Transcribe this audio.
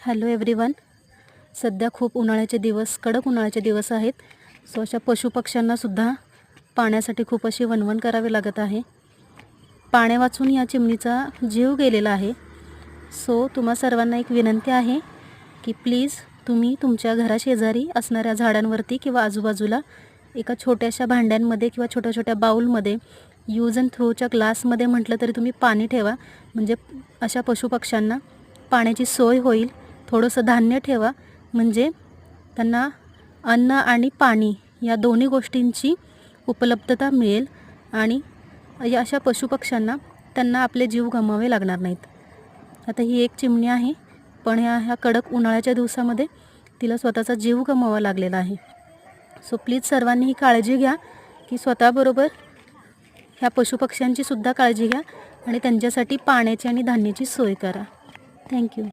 Hello everyone. सध्या खूप उन्हाळ्याचे दिवस, कडक उन्हाळ्याचे दिवस आहेत. सो अशा पशुपक्ष्यांनासुद्धा पाण्यासाठी खूप अशी वणवण करावी लागत आहे. पाण्या वाचून या चिमणीचा जीव गेलेला आहे. सो तुम्हा सर्वांना एक विनंती आहे की प्लीज तुम्ही तुमच्या घराशेजारी असणाऱ्या झाडांवरती किंवा आजूबाजूला एका छोट्याशा भांड्यांमध्ये किंवा छोट्या छोट्या बाउलमध्ये यूज अँड थ्रोच्या ग्लासमध्ये म्हटलं तरी तुम्ही पाणी ठेवा. म्हणजे अशा पशुपक्ष्यांना पाण्याची सोय होईल. थोडंसं धान्य ठेवा म्हणजे त्यांना अन्न आणि पाणी या दोन्ही गोष्टींची उपलब्धता मिळेल आणि या अशा पशुपक्ष्यांना त्यांना आपले जीव गमवावे लागणार नाहीत. आता ही एक चिमणी आहे, पण ह्या कडक उन्हाळ्याच्या दिवसामध्ये तिला स्वतःचा जीव गमवावा लागलेला आहे. सो प्लीज सर्वांनी ही काळजी घ्या की स्वतःबरोबर ह्या पशुपक्ष्यांची सुद्धा काळजी घ्या आणि त्यांच्यासाठी पाण्याची आणि धान्याची सोय करा. थँक्यू.